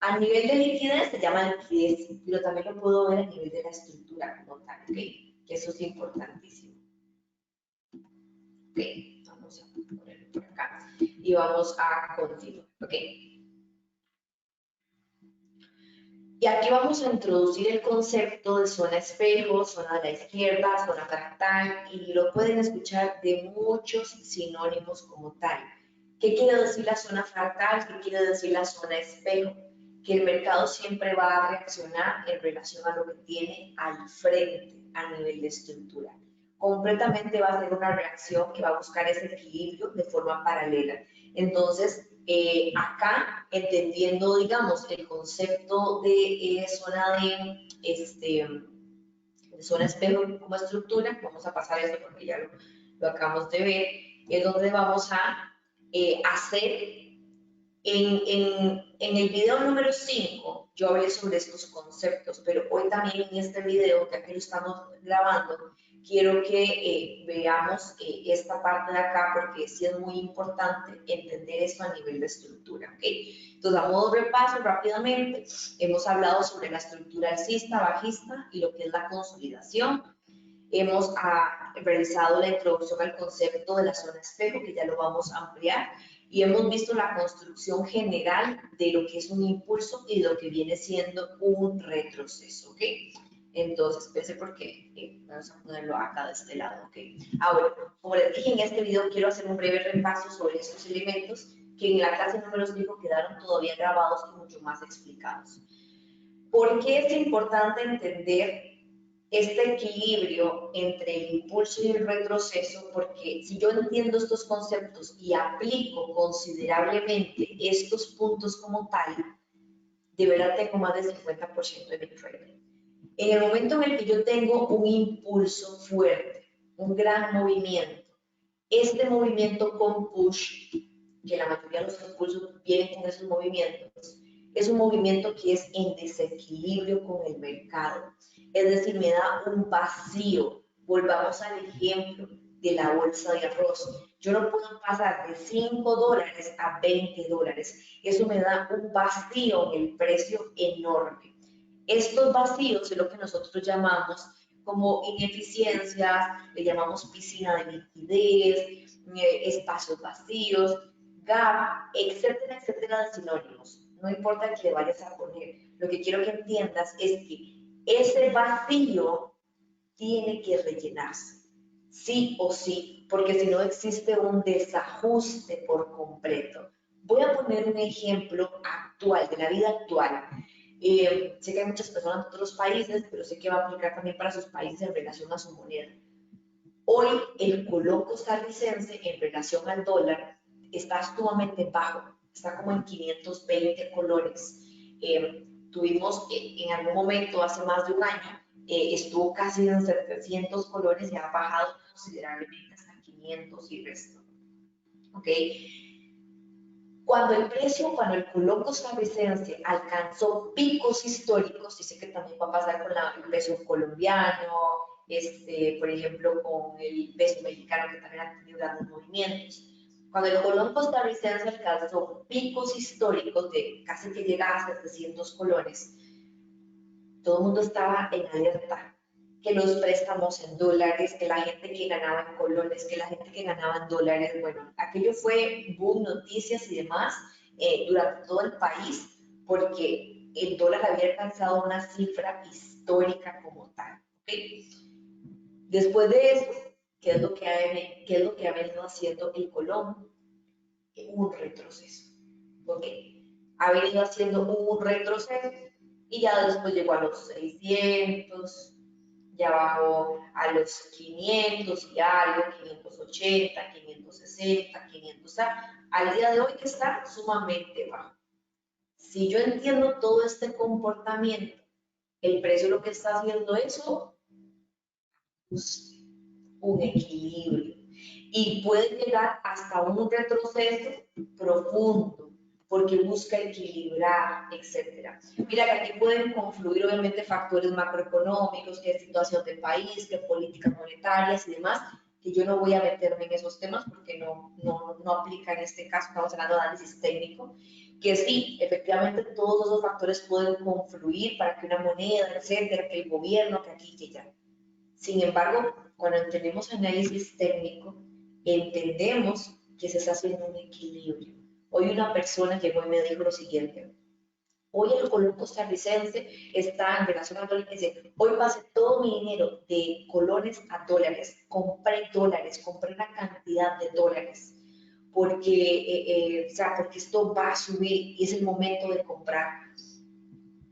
A nivel de liquidez se llama liquidez, pero también lo puedo ver a nivel de la estructura como tal, ¿ok? Que eso es importantísimo. Ok, vamos a ponerlo por acá y vamos a continuar, ¿ok? Y aquí vamos a introducir el concepto de zona espejo, zona de la izquierda, zona fractal, y lo pueden escuchar de muchos sinónimos como tal. ¿Qué quiere decir la zona fractal? ¿Qué quiere decir la zona espejo? Que el mercado siempre va a reaccionar en relación a lo que tiene al frente a nivel de estructura. Completamente va a ser una reacción que va a buscar ese equilibrio de forma paralela. Entonces, acá, entendiendo, digamos, el concepto de zona de zona espejo como estructura, vamos a pasar eso porque ya lo acabamos de ver, es donde vamos a hacer, en el video número 5, yo hablé sobre estos conceptos, pero hoy también en este video, ya que lo estamos grabando, quiero que veamos esta parte de acá porque sí es muy importante entender esto a nivel de estructura, ¿ok? Entonces, a modo de repaso rápidamente, hemos hablado sobre la estructura alcista, bajista y lo que es la consolidación. Hemos realizado la introducción al concepto de la zona espejo, que ya lo vamos a ampliar, y hemos visto la construcción general de lo que es un impulso y de lo que viene siendo un retroceso, ¿ok? Entonces, espérense porque vamos a ponerlo acá de este lado, ¿ok? Ahora, como les dije en este video, quiero hacer un breve repaso sobre estos elementos que en la clase número 5 quedaron todavía grabados y mucho más explicados. ¿Por qué es importante entender este equilibrio entre el impulso y el retroceso? Porque si yo entiendo estos conceptos y aplico considerablemente estos puntos como tal, de verdad tengo más del 50% de mi trading. En el momento en el que yo tengo un impulso fuerte, un gran movimiento, este movimiento con push, que la mayoría de los impulsos vienen con esos movimientos, es un movimiento que es en desequilibrio con el mercado. Es decir, me da un vacío. Volvamos al ejemplo de la bolsa de arroz. Yo no puedo pasar de $5 a $20. Eso me da un vacío en el precio enorme. Estos vacíos es lo que nosotros llamamos como ineficiencias, le llamamos piscina de liquidez, espacios vacíos, gap, etcétera, etcétera de sinónimos. No importa el que le vayas a poner. Lo que quiero que entiendas es que ese vacío tiene que rellenarse, sí o sí, porque si no existe un desajuste por completo. Voy a poner un ejemplo actual, de la vida actual. Sé que hay muchas personas de otros países, pero sé que va a aplicar también para sus países en relación a su moneda. Hoy el colón costarricense en relación al dólar está sumamente bajo, está como en 520 colones. Tuvimos en algún momento, hace más de un año, estuvo casi en 700 colones y ha bajado considerablemente hasta 500 y resto. ¿Ok? Cuando el colón costarricense alcanzó picos históricos, dice que también va a pasar con el peso colombiano, por ejemplo, con el peso mexicano, que también ha tenido grandes movimientos. Cuando el colón costarricense alcanzó picos históricos de casi que llegaba a 700 colones, todo el mundo estaba en alerta, que los préstamos en dólares, que la gente que ganaba en colones, que la gente que ganaba en dólares, bueno, aquello fue boom, noticias y demás durante todo el país, porque el dólar había alcanzado una cifra histórica como tal. ¿Okay? Después de eso, ¿qué es lo que ha venido haciendo el colón? Un retroceso. ¿Okay? Ha venido haciendo un retroceso y ya después llegó a los 600, ya bajó a los 500 y algo, 580, 560, 500, al día de hoy que está sumamente bajo. Si yo entiendo todo este comportamiento, el precio lo que está haciendo eso, pues, un equilibrio. Y puede llegar hasta un retroceso profundo, porque busca equilibrar, etc. Mira que aquí pueden confluir obviamente factores macroeconómicos, que es situación del país, que políticas monetarias y demás, que yo no voy a meterme en esos temas porque no aplica en este caso, estamos hablando de análisis técnico, que sí, efectivamente todos esos factores pueden confluir para que una moneda, etcétera, que el gobierno, que aquí, que allá. Sin embargo, cuando entendemos análisis técnico, entendemos que se está haciendo un equilibrio. Hoy una persona llegó y me dijo lo siguiente: hoy el colón costarricense está en relación a dólares, dice, hoy pasé todo mi dinero de colones a dólares, compré una cantidad de dólares, porque, porque esto va a subir y es el momento de comprar.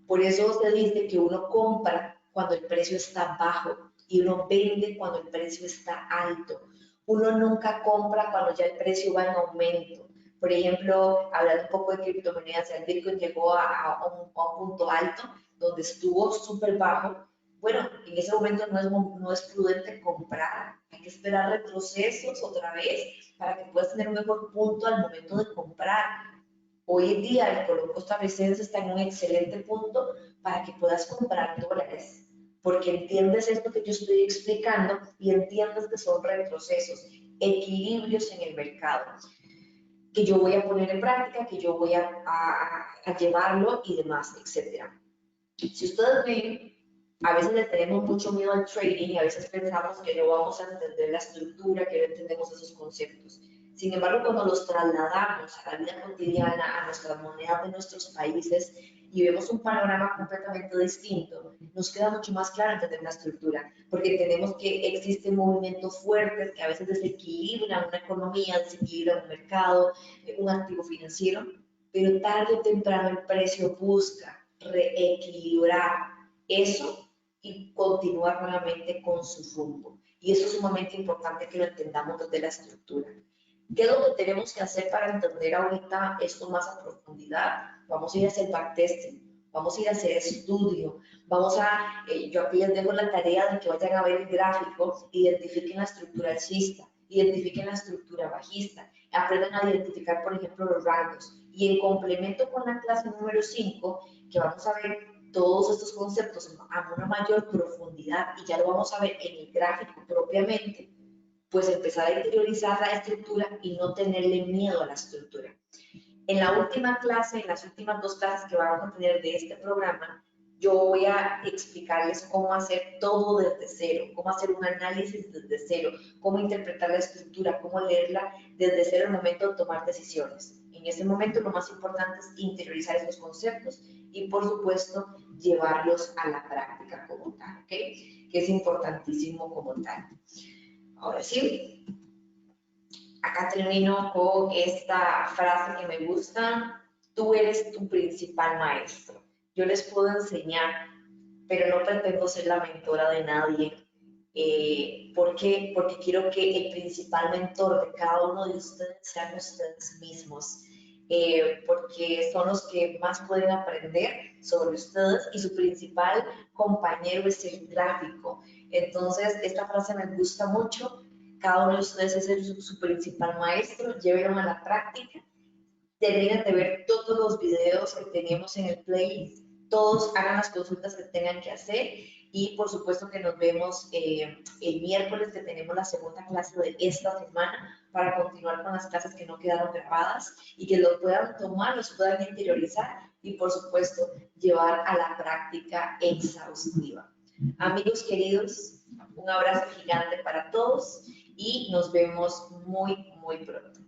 Por eso se dice que uno compra cuando el precio está bajo y uno vende cuando el precio está alto. Uno nunca compra cuando ya el precio va en aumento. Por ejemplo, hablando un poco de criptomonedas, el Bitcoin llegó a un punto alto donde estuvo súper bajo. Bueno, en ese momento no es prudente comprar. Hay que esperar retrocesos otra vez para que puedas tener un mejor punto al momento de comprar. Hoy en día el colón costarricense está en un excelente punto para que puedas comprar dólares, porque entiendes esto que yo estoy explicando y entiendes que son retrocesos, equilibrios en el mercado, que yo voy a poner en práctica, que yo voy a llevarlo y demás, etc. Si ustedes ven, a veces le tenemos mucho miedo al trading y a veces pensamos que no vamos a entender la estructura, que no entendemos esos conceptos. Sin embargo, cuando los trasladamos a la vida cotidiana, a nuestras monedas de nuestros países y vemos un panorama completamente distinto, nos queda mucho más claro entender la estructura, porque entendemos que existen movimientos fuertes que a veces desequilibran una economía, desequilibran un mercado, un activo financiero, pero tarde o temprano el precio busca reequilibrar eso y continuar nuevamente con su rumbo. Y eso es sumamente importante que lo entendamos desde la estructura. ¿Qué es lo que tenemos que hacer para entender ahorita esto más a profundidad? Vamos a ir a hacer backtesting, vamos a ir a hacer estudio, yo aquí les dejo la tarea de que vayan a ver el gráfico, identifiquen la estructura alcista, identifiquen la estructura bajista, aprendan a identificar, por ejemplo, los rangos. Y en complemento con la clase número 5, que vamos a ver todos estos conceptos a una mayor profundidad y ya lo vamos a ver en el gráfico propiamente, pues empezar a interiorizar la estructura y no tenerle miedo a la estructura. En la última clase, en las últimas 2 clases que vamos a tener de este programa, yo voy a explicarles cómo hacer todo desde cero, cómo hacer un análisis desde cero, cómo interpretar la estructura, cómo leerla desde cero al momento de tomar decisiones. En ese momento lo más importante es interiorizar esos conceptos y, por supuesto, llevarlos a la práctica como tal, ¿ok? Que es importantísimo como tal. Ahora sí, acá termino con esta frase que me gusta: tú eres tu principal maestro. Yo les puedo enseñar, pero no pretendo ser la mentora de nadie. ¿Por qué? Porque quiero que el principal mentor de cada uno de ustedes sean ustedes mismos. Porque son los que más pueden aprender sobre ustedes y su principal compañero es el gráfico. Entonces, esta frase me gusta mucho. Cada uno de ustedes es su principal maestro, llévenlo a la práctica, terminen de ver todos los videos que tenemos en el playlist, todos hagan las consultas que tengan que hacer y por supuesto que nos vemos el miércoles, que tenemos la segunda clase de esta semana, para continuar con las clases que no quedaron grabadas y que los puedan tomar, los puedan interiorizar y por supuesto llevar a la práctica exhaustiva. Amigos queridos, un abrazo gigante para todos y nos vemos muy, muy pronto.